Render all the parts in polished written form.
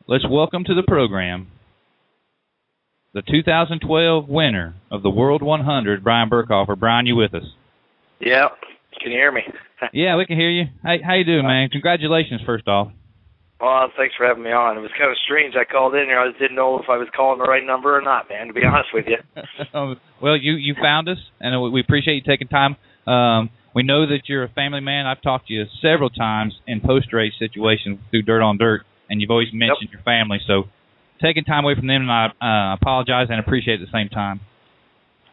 let's welcome to the program the 2012 winner of the World 100, Brian Birkhofer. Brian, you with us? Yeah. Can you hear me? Yeah, we can hear you. How you doing, man? Congratulations, first off. Well, thanks for having me on. It was kind of strange. I called in here. I just didn't know if I was calling the right number or not, man, to be honest with you. Well, you found us, and we appreciate you taking time. We know that you're a family man. I've talked to you several times in post-race situations through Dirt on Dirt, and you've always mentioned your family. So taking time away from them, and I apologize and appreciate it at the same time.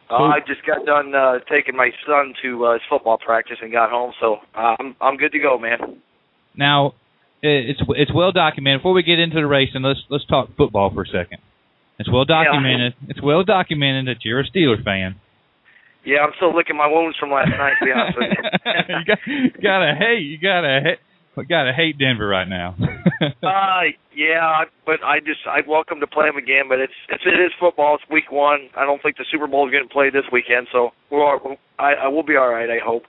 I just got done taking my son to his football practice and got home, so I'm good to go, man. Now, it's well documented. Before we get into the racing, let's talk football for a second. It's well documented. Yeah. It's well documented that you're a Steelers fan. Yeah, I'm still licking my wounds from last night, to be honest with you. you gotta hate Denver right now. Yeah, but I'd welcome to play them again. But it is football. It's week 1. I don't think the Super Bowl is getting played this weekend, so I will be all right. I hope.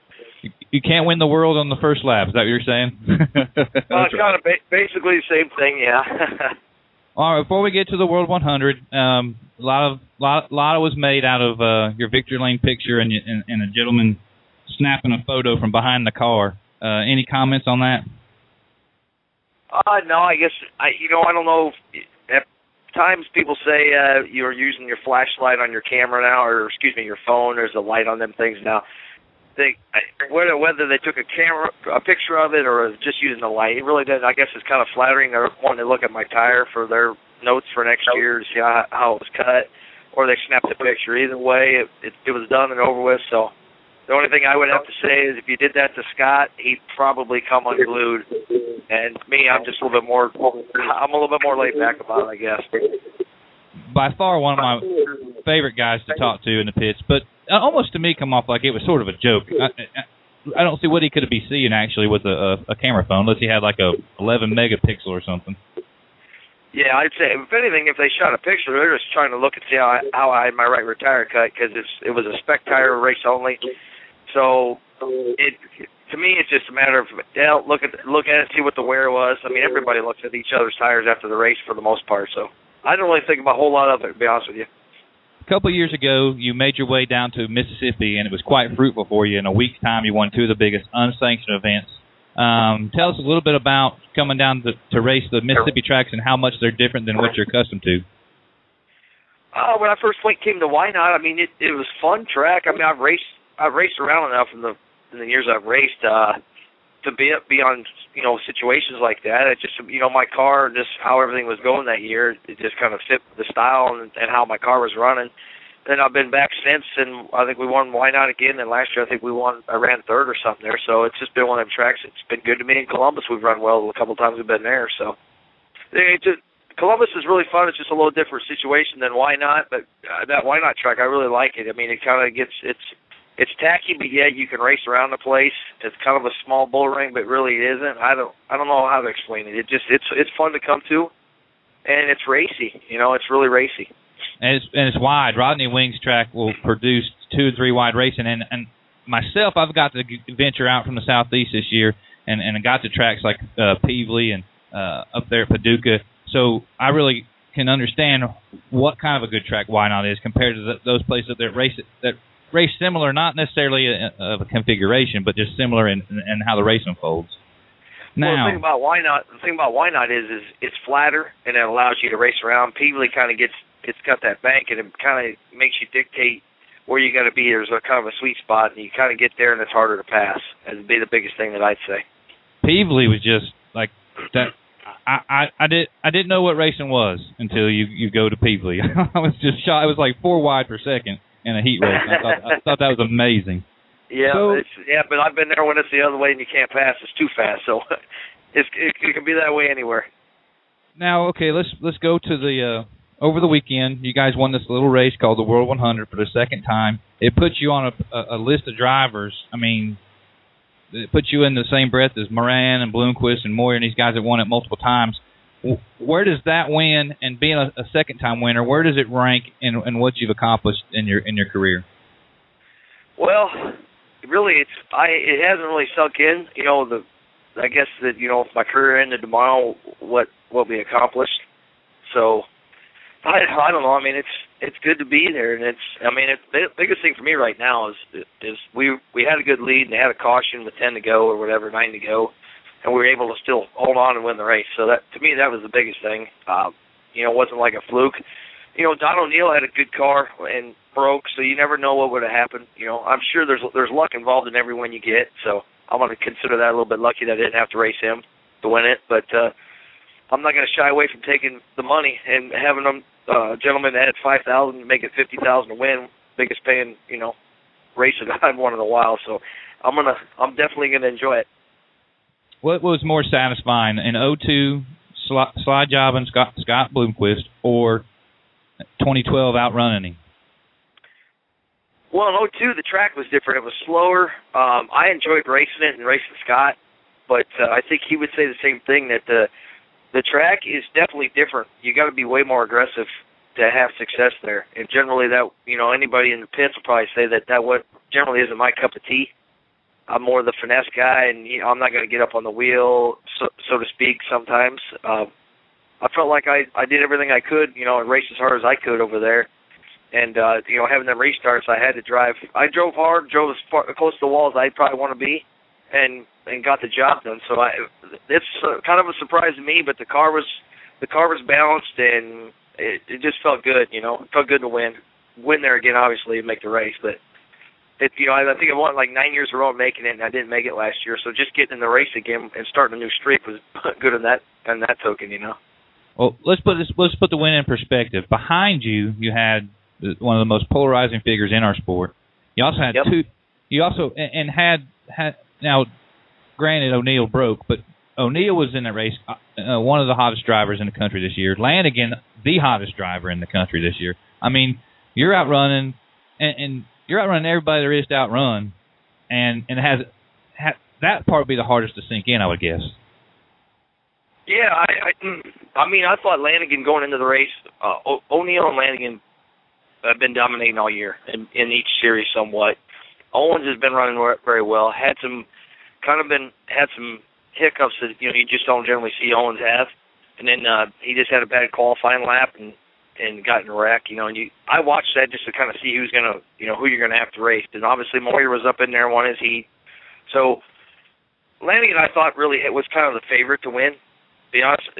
You can't win the world on the first lap. Is that what you're saying? It's kind of basically the same thing. Yeah. All right. Before we get to the World 100, a lot was made out of your victory lane picture and a gentleman snapping a photo from behind the car. Any comments on that? No, I guess I don't know. At times people say you're using your flashlight on your camera now, or your phone. There's a light on them things now. Whether they took a picture of it or just using the light, it really doesn't. I guess it's kind of flattering. They're wanting to look at my tire for their notes for next year to see how it was cut, or they snapped the picture. Either way, it was done and over with. So the only thing I would have to say is if you did that to Scott, he'd probably come unglued. And me, I'm just a little bit more. I'm a little bit more laid back about it, I guess. By far, one of my favorite guys to talk to in the pits, but almost to me come off like it was sort of a joke. I don't see what he could be seeing actually with a camera phone, unless he had like a 11 megapixel or something. Yeah, I'd say if anything, if they shot a picture, they're just trying to look and see how I had my right rear tire cut, because it was a spec tire race only. So to me, it's just a matter of look at it, see what the wear was. I mean, everybody looks at each other's tires after the race for the most part. So I don't really think about a whole lot of it, to be honest with you. A couple of years ago, you made your way down to Mississippi, and it was quite fruitful for you. In a week's time, you won 2 of the biggest unsanctioned events. Tell us a little bit about coming down to race the Mississippi tracks and how much they're different than what you're accustomed to. When I first came to Wynot, I mean, it was fun track. I mean, I've raced around enough in the years I've raced to be on situations like that. It just my car, just how everything was going that year, it just kind of fit the style and how my car was running. Then I've been back since, and I think we won Wynot again. And last year I think I ran 3rd or something there. So it's just been one of them tracks. It's been good to me. In Columbus we've run well a couple of times we've been there. So Columbus is really fun. It's just a little different situation than Wynot, but that Wynot track I really like it. I mean, it kind of gets it's tacky, but yet you can race around the place. It's kind of a small bull ring, but really it isn't. I don't know how to explain it. It's fun to come to, and it's racy. It's really racy. And it's wide. Rodney Wing's track will produce 2 and 3 wide racing. And myself, I've got to venture out from the southeast this year, and I got to tracks like Peevely and up there at Paducah. So I really can understand what kind of a good track Wynot is compared to those places that race similar, not necessarily of a configuration, but just similar in how the race unfolds. Now, the thing about Wynot is it's flatter and it allows you to race around. Peevely kind of it's got that bank and it kind of makes you dictate where you got to be. There's a kind of a sweet spot, and you kind of get there, and it's harder to pass. That'd be the biggest thing that I'd say. Peevely was just like that. I didn't know what racing was until you go to Peevely. I was just shocked. It was like 4 wide per second in a heat race. I thought that was amazing. Yeah, but I've been there when it's the other way and you can't pass. It's too fast, so it can be that way anywhere. Now, okay, let's go to the over the weekend. You guys won this little race called the World 100 for the second time. It puts you on a list of drivers. I mean, it puts you in the same breath as Moran and Bloomquist and Moyer and these guys that won it multiple times. Where does that win, and being a second-time winner, where does it rank in what you've accomplished in your career? Well, really, it hasn't really sunk in. I guess that if my career ended tomorrow, what we accomplished. So I don't know. I mean, it's good to be there, and the biggest thing for me right now is we had a good lead and they had a caution with 10 to go or whatever, 9 to go, and we were able to still hold on and win the race. So that, to me, that was the biggest thing. It wasn't like a fluke. Don O'Neill had a good car and broke, so you never know what would have happened. I'm sure there's luck involved in every win you get, so I'm going to consider that a little bit lucky that I didn't have to race him to win it. But I'm not going to shy away from taking the money and having them gentlemen that had 5,000 make it 50,000 to win, biggest paying race that I've won in a while. So I'm definitely gonna enjoy it. What was more satisfying, in 02 Sly Job and Scott Bloomquist, or 2012 outrunning? Well, in 02 the track was different. It was slower. I enjoyed racing it and racing Scott, but I think he would say the same thing, that the track is definitely different. You got to be way more aggressive to have success there. And generally, that anybody in the pits will probably say that what generally isn't my cup of tea. I'm more the finesse guy, and I'm not going to get up on the wheel, so to speak. Sometimes I felt like I did everything I could, and raced as hard as I could over there. And having the restarts, I had to drive. I drove hard, drove as close to the wall as I'd probably want to be, and got the job done. So it's kind of a surprise to me, but the car was balanced, and it just felt good. It felt good to win there again, obviously, and make the race. But I think I won like 9 years in a row making it, and I didn't make it last year. So just getting in the race again and starting a new streak was good in that token. Well, let's put the win in perspective. Behind you, you had one of the most polarizing figures in our sport. You also had two. You also had now. Granted, O'Neill broke, but O'Neill was in that race, one of the hottest drivers in the country this year. Lanigan, the hottest driver in the country this year. I mean, you're outrunning, and you're outrunning everybody there is to outrun, and it has that part would be the hardest to sink in, I would guess. Yeah, I thought Lanigan going into the race, O'Neill and Lanigan have been dominating all year in each series somewhat. Owens has been running very well. Had some hiccups that you just don't generally see Owens have, and then he just had a bad qualifying lap and got in a wreck. And I watched that just to kind of see who you're gonna have to race. And obviously Moyer was up in there, won his heat. So Lanigan, I thought really it was kind of the favorite to win. To be honest,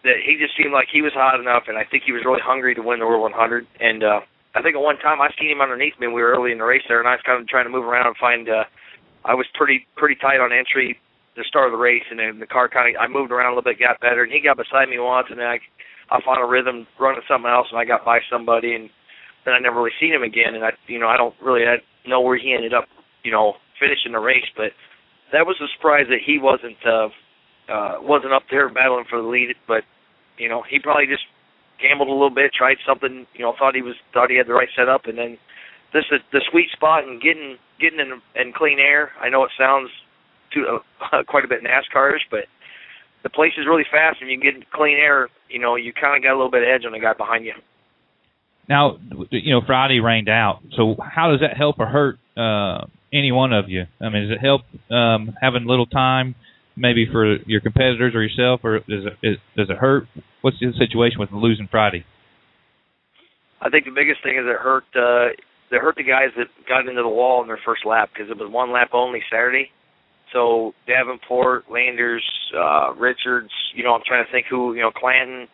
that he just seemed like he was hot enough, and I think he was really hungry to win the World 100. And I think at one time I seen him underneath me. We were early in the race there, and I was kind of trying to move around and find. I was pretty tight on entry the start of the race, and then the car I moved around a little bit, got better, and he got beside me once, and then I found a rhythm running something else, and I got by somebody, and then I never really seen him again, and I don't really know where he ended up, finishing the race, but that was a surprise that he wasn't up there battling for the lead, but he probably just gambled a little bit, tried something, thought he had the right setup, and then this is the sweet spot and getting in clean air. I know it sounds quite a bit NASCAR-ish, but the place is really fast, and you get in clean air, you kind of got a little bit of edge on the guy behind you. Now, Friday rained out, so how does that help or hurt any one of you? I mean, does it help having little time maybe for your competitors or yourself, or does it hurt? What's the situation with losing Friday? I think the biggest thing is it hurt the guys that got into the wall in their first lap, because it was one lap only Saturday. So Davenport, Landers, Richards, I'm trying to think who, Clanton,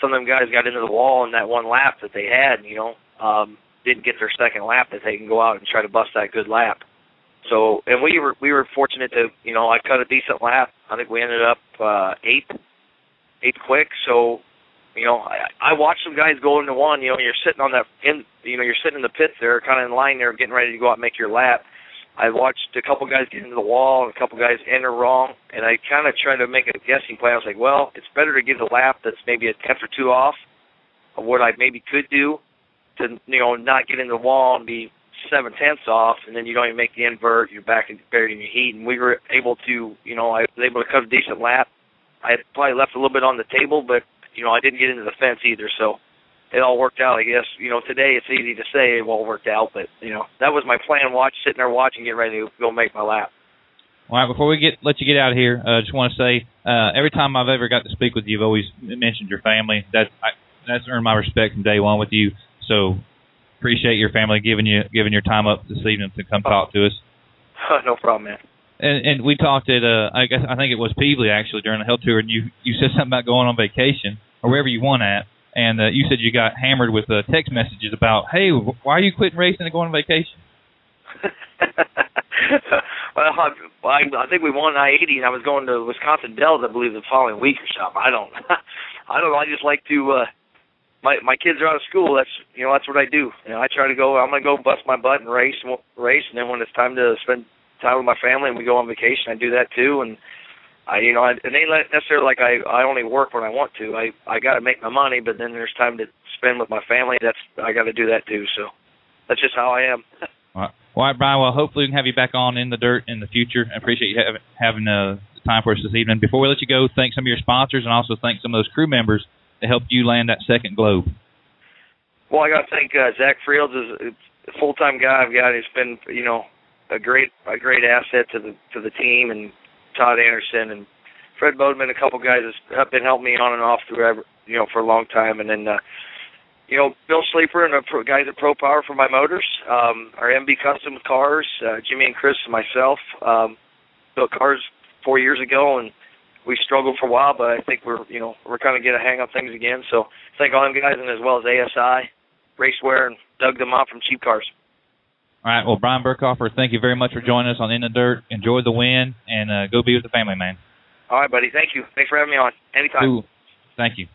some of them guys got into the wall in that one lap that they had, didn't get their second lap that they can go out and try to bust that good lap. So, and we were fortunate to, I cut a decent lap. I think we ended up eighth quick. So, I watched some guys go into one. You're sitting on you're sitting in the pits there, kind of in line there, getting ready to go out and make your lap. I watched a couple guys get into the wall and a couple guys enter wrong, and I kind of tried to make a guessing play. I was like, well, it's better to get a lap that's maybe a tenth or two off of what I maybe could do to, not get in the wall and be 7/10 off, and then you don't even make the invert. You're back and buried in your heat. And we were able to, I was able to cut a decent lap. I had probably left a little bit on the table, but I didn't get into the fence either. So it all worked out, I guess. Today it's easy to say it all worked out, but that was my plan. Sitting there watching, getting ready to go make my lap. All right, before we let you get out of here, I just want to say every time I've ever got to speak with you, you've always mentioned your family. that's earned my respect from day one with you. So appreciate your family giving your time up this evening to come talk to us. No problem, man. And we talked at I think it was Peevely actually during the health tour, and you said something about going on vacation or wherever you want at, and you said you got hammered with text messages about, hey, why are you quitting racing and going on vacation? Well, I think we won I-80, and I was going to Wisconsin Dells, I believe, the following week or something. I don't know. I just like to. My kids are out of school. That's what I do. I try to go. I'm gonna go bust my butt and race, and then when it's time to spend time with my family and we go on vacation, I do that too. And it ain't necessarily like I only work when I want to. I got to make my money, but then there's time to spend with my family. I got to do that too. So that's just how I am. All right, Brian. Well, hopefully we can have you back on In the Dirt in the future. I appreciate you having the time for us this evening. Before we let you go, thank some of your sponsors and also thank some of those crew members that helped you land that second Globe. Well, I got to thank Zach Frields, is a full-time guy I've got. He's been, a great asset to the team, and Todd Anderson and Fred Bodeman, a couple guys that have been helping me on and off through for a long time, and then Bill Sleeper and the guys at Pro Power for my motors, our MB Custom cars, Jimmy and Chris and myself built cars 4 years ago, and we struggled for a while, but I think we're kind of getting a hang of things again. So thank all them guys, and as well as ASI, Raceware, and Doug DeMott from Cheap Cars. All right. Well, Brian Birkhofer, thank you very much for joining us on In the Dirt. Enjoy the win, and go be with the family, man. All right, buddy. Thank you. Thanks for having me on. Anytime. Cool. Thank you.